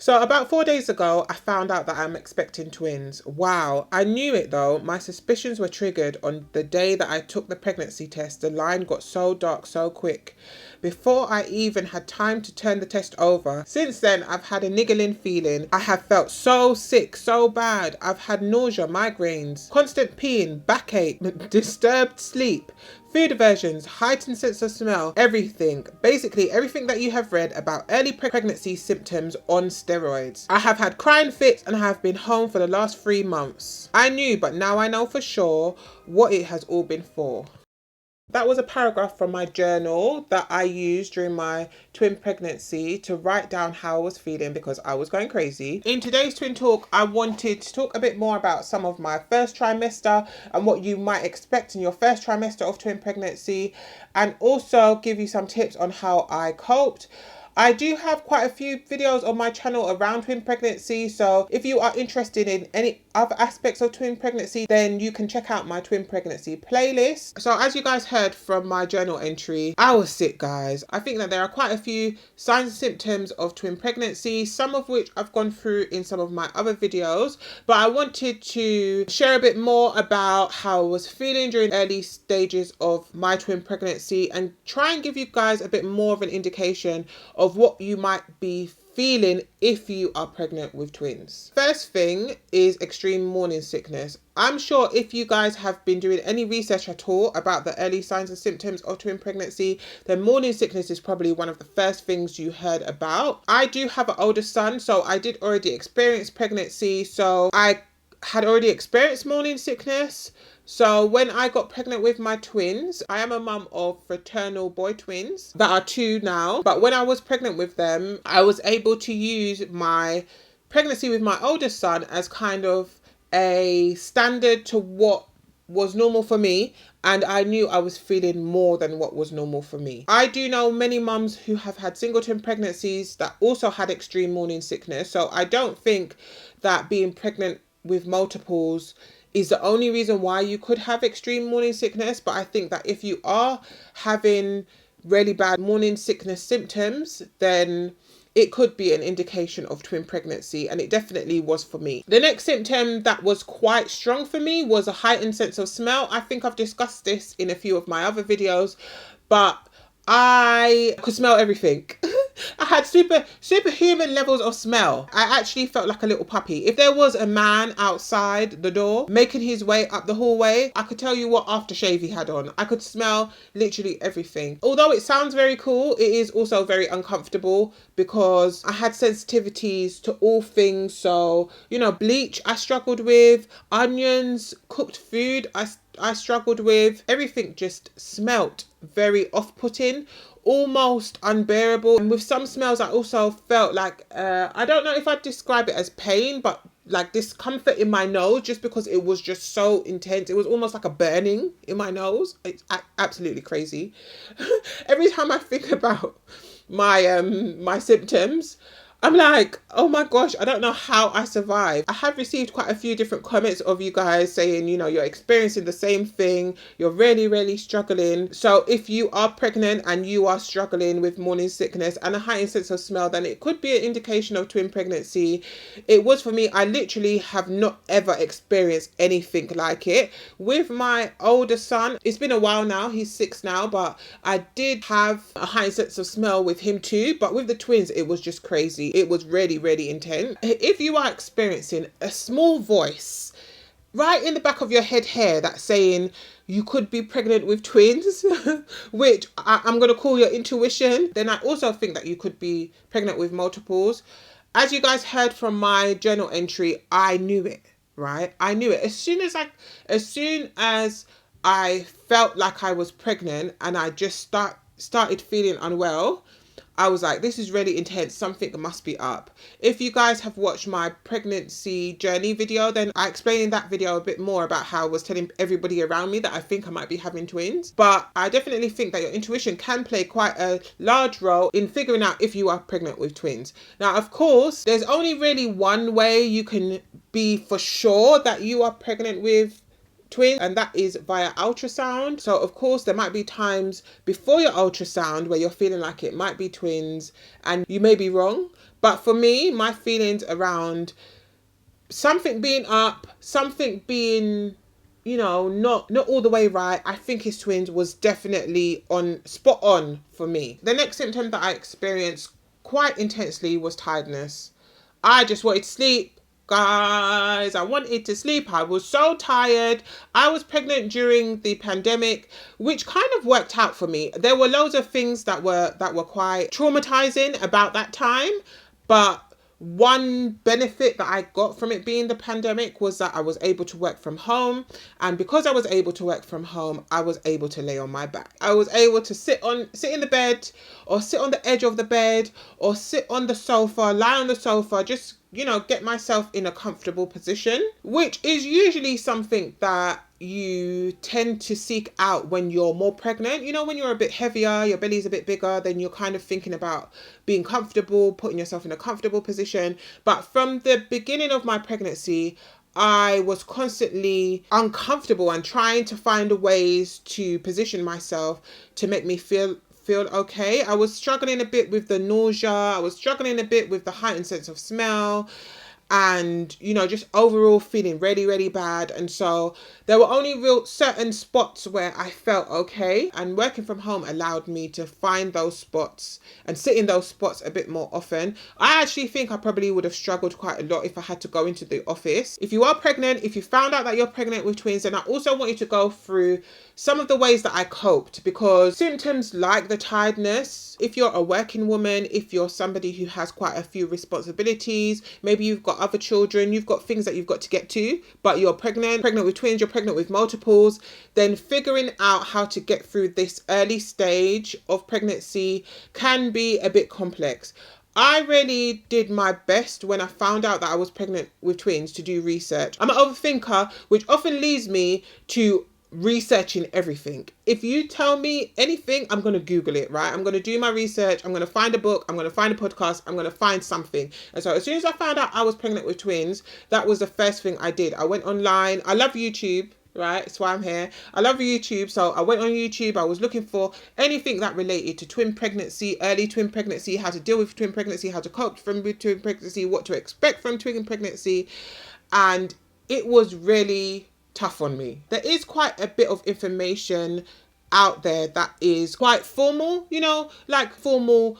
So about 4 days ago, I found out that I'm expecting twins. Wow. I knew it though. My suspicions were triggered on the day that I took the pregnancy test. The line got so dark so quick. Before I even had time to turn the test over. Since then, I've had a niggling feeling. I have felt so sick, so bad. I've had nausea, migraines, constant peeing, backache, disturbed sleep, food aversions, heightened sense of smell, everything. Basically, everything that you have read about early pregnancy symptoms on steroids. I have had crying fits and I have been home for the last 3 months. I knew, but now I know for sure what it has all been for. That was a paragraph from my journal that I used during my twin pregnancy to write down how I was feeling because I was going crazy. In today's Twin Talk, I wanted to talk a bit more about some of my first trimester and what you might expect in your first trimester of twin pregnancy, and also give you some tips on how I coped. I do have quite a few videos on my channel around twin pregnancy, so if you are interested in any other aspects of twin pregnancy, then you can check out my twin pregnancy playlist. So as you guys heard from my journal entry, I was sick, guys. I think that there are quite a few signs and symptoms of twin pregnancy, some of which I've gone through in some of my other videos, but I wanted to share a bit more about how I was feeling during early stages of my twin pregnancy and try and give you guys a bit more of an indication of what you might be feeling if you are pregnant with twins. First thing is extreme morning sickness. I'm sure if you guys have been doing any research at all about the early signs and symptoms of twin pregnancy, then morning sickness is probably one of the first things you heard about. I do have an older son, so I did already experience pregnancy, so I had already experienced morning sickness. So when I got pregnant with my twins, I am a mum of fraternal boy twins that are 2 now. But when I was pregnant with them, I was able to use my pregnancy with my oldest son as kind of a standard to what was normal for me. And I knew I was feeling more than what was normal for me. I do know many mums who have had singleton pregnancies that also had extreme morning sickness. So I don't think that being pregnant with multiples is the only reason why you could have extreme morning sickness. But I think that if you are having really bad morning sickness symptoms, then it could be an indication of twin pregnancy, and it definitely was for me. The next symptom that was quite strong for me was a heightened sense of smell. I think I've discussed this in a few of my other videos, but I could smell everything. I had superhuman levels of smell. I actually felt like a little puppy. If there was a man outside the door making his way up the hallway, I could tell you what aftershave he had on. I could smell literally everything. Although it sounds very cool, it is also very uncomfortable because I had sensitivities to all things. So, you know, bleach I struggled with, onions, cooked food I struggled with. Everything just smelt very off-putting, almost unbearable. And with some smells I also felt like I don't know if I'd describe it as pain, but like discomfort in my nose, just because it was just so intense. It was almost like a burning in my nose. It's absolutely crazy. Every time I think about my my symptoms, I'm like, oh my gosh, I don't know how I survived. I have received quite a few different comments of you guys saying, you know, you're experiencing the same thing. You're really, really struggling. So if you are pregnant and you are struggling with morning sickness and a heightened sense of smell, then it could be an indication of twin pregnancy. It was for me. I literally have not ever experienced anything like it. With my older son, it's been a while now. He's 6 now, but I did have a heightened sense of smell with him too. But with the twins, it was just crazy. It was really, really intense. If you are experiencing a small voice right in the back of your head hair that's saying you could be pregnant with twins, which I'm going to call your intuition, then I also think that you could be pregnant with multiples. As you guys heard from my journal entry, I knew it, right? I knew it. As soon as I felt like I was pregnant and I just started feeling unwell, I was like, this is really intense. Something must be up. If you guys have watched my pregnancy journey video, then I explained in that video a bit more about how I was telling everybody around me that I think I might be having twins. But I definitely think that your intuition can play quite a large role in figuring out if you are pregnant with twins. Now, of course, there's only really one way you can be for sure that you are pregnant with twins, and that is via ultrasound. So of course there might be times before your ultrasound where you're feeling like it might be twins, and you may be wrong. But for me, my feelings around something being up, something being, not all the way right, I think it's twins, was definitely spot on for me. The next symptom that I experienced quite intensely was tiredness. I just wanted to sleep, guys. I wanted to sleep. I was so tired. I was pregnant during the pandemic, which kind of worked out for me. There were loads of things that were quite traumatizing about that time, but one benefit that I got from it being the pandemic was that I was able to work from home. And because I was able to work from home, I was able to lay on my back. I was able to sit in the bed, or sit on the edge of the bed, or sit on the sofa, lie on the sofa, just, get myself in a comfortable position, which is usually something that you tend to seek out when you're more pregnant. When you're a bit heavier, your belly's a bit bigger, then you're kind of thinking about being comfortable, putting yourself in a comfortable position. But from the beginning of my pregnancy, I was constantly uncomfortable and trying to find ways to position myself to make me feel okay. I was struggling a bit with the nausea. I was struggling a bit with the heightened sense of smell, and just overall feeling really, really bad. And so there were only real certain spots where I felt okay, and working from home allowed me to find those spots and sit in those spots a bit more often. I actually think I probably would have struggled quite a lot if I had to go into the office. If you are pregnant, if you found out that you're pregnant with twins, then I also want you to go through some of the ways that I coped, because symptoms like the tiredness, if you're a working woman, if you're somebody who has quite a few responsibilities, maybe you've got other children, you've got things that you've got to get to, but you're pregnant with twins, you're pregnant with multiples, then figuring out how to get through this early stage of pregnancy can be a bit complex. I really did my best when I found out that I was pregnant with twins to do research. I'm an overthinker, which often leads me to researching everything. If you tell me anything, I'm going to Google it, right? I'm going to do my research. I'm going to find a book. I'm going to find a podcast. I'm going to find something. And so as soon as I found out I was pregnant with twins, that was the first thing I did. I went online. I love YouTube, right? That's why I'm here. I love YouTube. So I went on YouTube. I was looking for anything that related to twin pregnancy, early twin pregnancy, how to deal with twin pregnancy, how to cope with twin pregnancy, what to expect from twin pregnancy. And it was really tough on me. There is quite a bit of information out there that is quite formal, like formal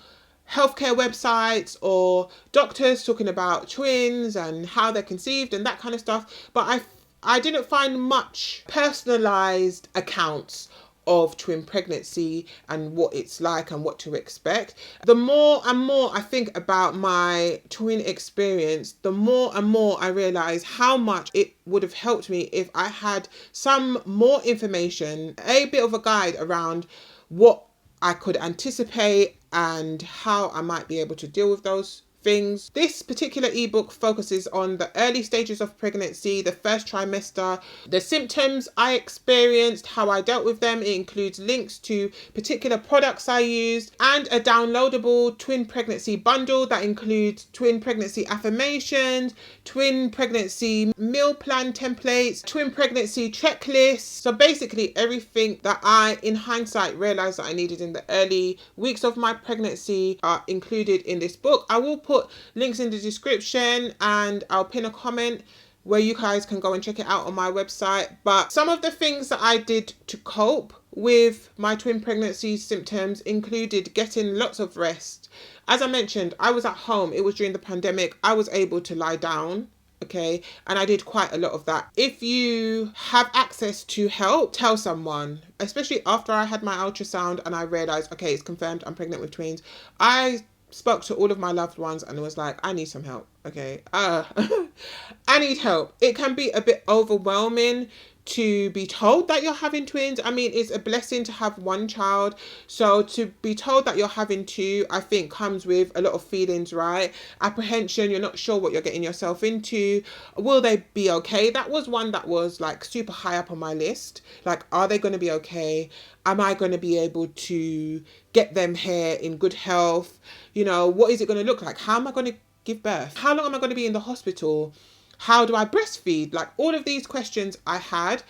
healthcare websites or doctors talking about twins and how they're conceived and that kind of stuff. But I didn't find much personalized accounts of twin pregnancy and what it's like and what to expect. The more and more I think about my twin experience, the more and more I realize how much it would have helped me if I had some more information, a bit of a guide around what I could anticipate and how I might be able to deal with those things. This particular ebook focuses on the early stages of pregnancy, the first trimester, the symptoms I experienced, how I dealt with them. It includes links to particular products I used and a downloadable twin pregnancy bundle that includes twin pregnancy affirmations, twin pregnancy meal plan templates, twin pregnancy checklists. So basically everything that I, in hindsight, realized that I needed in the early weeks of my pregnancy are included in this book. I will put links in the description and I'll pin a comment where you guys can go and check it out on my website. But some of the things that I did to cope with my twin pregnancy symptoms included getting lots of rest. As I mentioned, I was at home. It was during the pandemic. I was able to lie down. Okay, and I did quite a lot of that. If you have access to help, tell someone, especially after I had my ultrasound and I realized, okay, it's confirmed I'm pregnant with twins. I spoke to all of my loved ones and was like, I need some help. Okay, I need help. It can be a bit overwhelming to be told that you're having twins. I mean, it's a blessing to have one child. So to be told that you're having two, I think comes with a lot of feelings, right? Apprehension, you're not sure what you're getting yourself into. Will they be okay? That was one that was like super high up on my list. Like, are they going to be okay? Am I going to be able to get them here in good health? What is it going to look like? How am I going to give birth? How long am I going to be in the hospital? How do I breastfeed? Like all of these questions I had,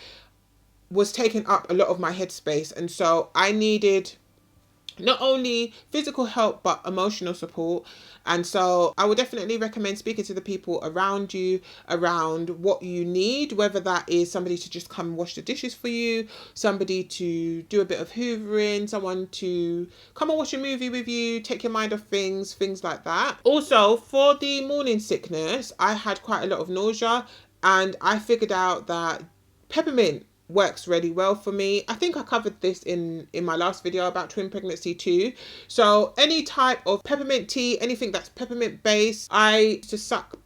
was taking up a lot of my headspace. And so I needed not only physical help but emotional support. And so I would definitely recommend speaking to the people around you around what you need, whether that is somebody to just come and wash the dishes for you, somebody to do a bit of hoovering, someone to come and watch a movie with you, take your mind off things like that. Also, for the morning sickness, I had quite a lot of nausea, and I figured out that peppermint works really well for me. I think I covered this in my last video about twin pregnancy too. So any type of peppermint tea, anything that's peppermint based. I used to suck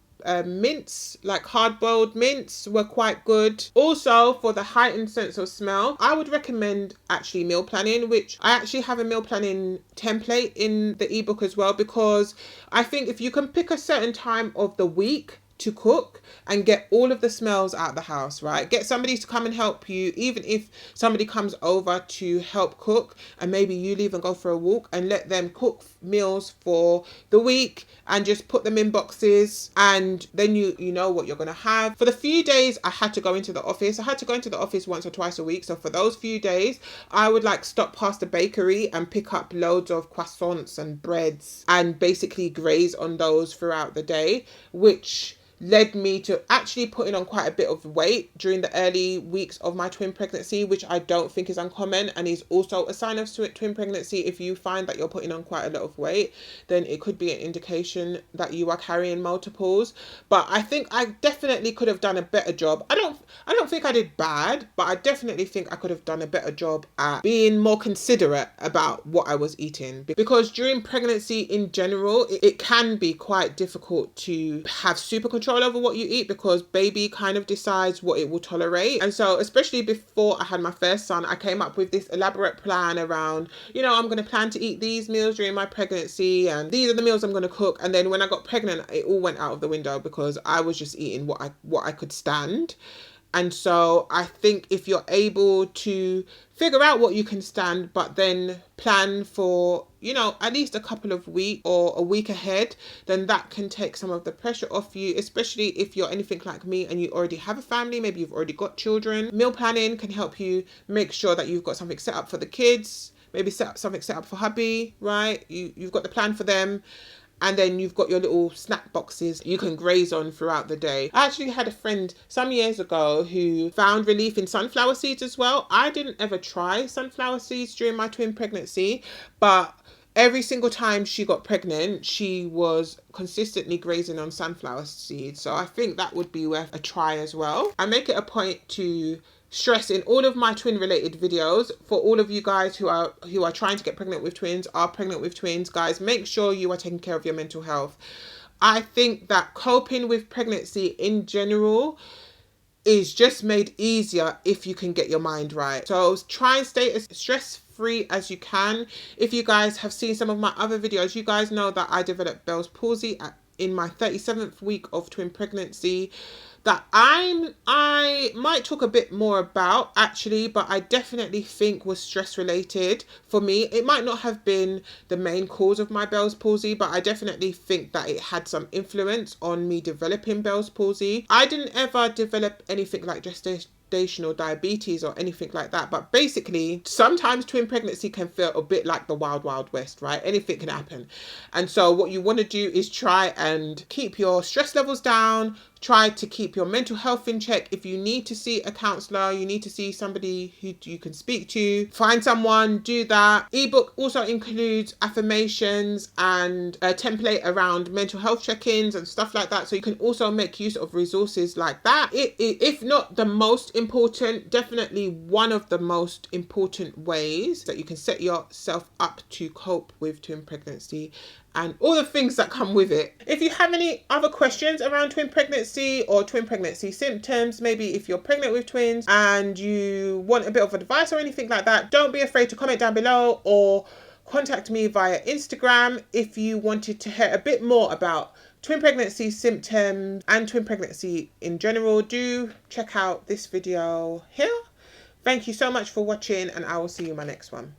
mints, like hard-boiled mints were quite good. Also, for the heightened sense of smell, I would recommend actually meal planning, which I actually have a meal planning template in the ebook as well, because I think if you can pick a certain time of the week to cook and get all of the smells out of the house, right? Get somebody to come and help you, even if somebody comes over to help cook, and maybe you leave and go for a walk, and let them cook meals for the week and just put them in boxes, and then you know what you're going to have. For the few days I had to go into the office, I had to go into the office once or twice a week. So for those few days, I would like stop past the bakery and pick up loads of croissants and breads and basically graze on those throughout the day, which led me to actually putting on quite a bit of weight during the early weeks of my twin pregnancy, which I don't think is uncommon and is also a sign of twin pregnancy. If you find that you're putting on quite a lot of weight, then it could be an indication that you are carrying multiples. But I think I definitely could have done a better job. I don't think I did bad, but I definitely think I could have done a better job at being more considerate about what I was eating, because during pregnancy in general, it can be quite difficult to have super control over what you eat, because baby kind of decides what it will tolerate. And so especially before I had my first son, I came up with this elaborate plan around, I'm going to plan to eat these meals during my pregnancy, and these are the meals I'm going to cook. And then when I got pregnant, it all went out of the window because I was just eating what I could stand. And so I think if you're able to figure out what you can stand, but then plan for, at least a couple of weeks or a week ahead, then that can take some of the pressure off you, especially if you're anything like me and you already have a family, maybe you've already got children. Meal planning can help you make sure that you've got something set up for the kids, maybe something set up for hubby, right? You've got the plan for them. And then you've got your little snack boxes you can graze on throughout the day. I actually had a friend some years ago who found relief in sunflower seeds as well. I didn't ever try sunflower seeds during my twin pregnancy, but every single time she got pregnant, she was consistently grazing on sunflower seeds. So I think that would be worth a try as well. I make it a point to stress in all of my twin related videos, for all of you guys who are trying to get pregnant with twins, are pregnant with twins, guys, make sure you are taking care of your mental health. I think that coping with pregnancy in general is just made easier if you can get your mind right. So try and stay as stress-free as you can. If you guys have seen some of my other videos, you guys know that I developed Bell's palsy in my 37th week of twin pregnancy, that I might talk a bit more about actually, but I definitely think was stress related for me. It might not have been the main cause of my Bell's palsy, but I definitely think that it had some influence on me developing Bell's palsy. I didn't ever develop anything like gestational diabetes or anything like that, but basically sometimes twin pregnancy can feel a bit like the wild west, right? Anything can happen. And so what you want to do is try and keep your stress levels down, try to keep your mental health in check. If you need to see a counselor, you need to see somebody who you can speak to, find someone, do that. Ebook also includes affirmations and a template around mental health check-ins and stuff like that. So you can also make use of resources like that. If not the most important, definitely one of the most important ways that you can set yourself up to cope with twin pregnancy and all the things that come with it. If you have any other questions around twin pregnancy or twin pregnancy symptoms, maybe if you're pregnant with twins and you want a bit of advice or anything like that, don't be afraid to comment down below or contact me via Instagram. If you wanted to hear a bit more about twin pregnancy symptoms and twin pregnancy in general, do check out this video here. Thank you so much for watching, and I will see you in my next one.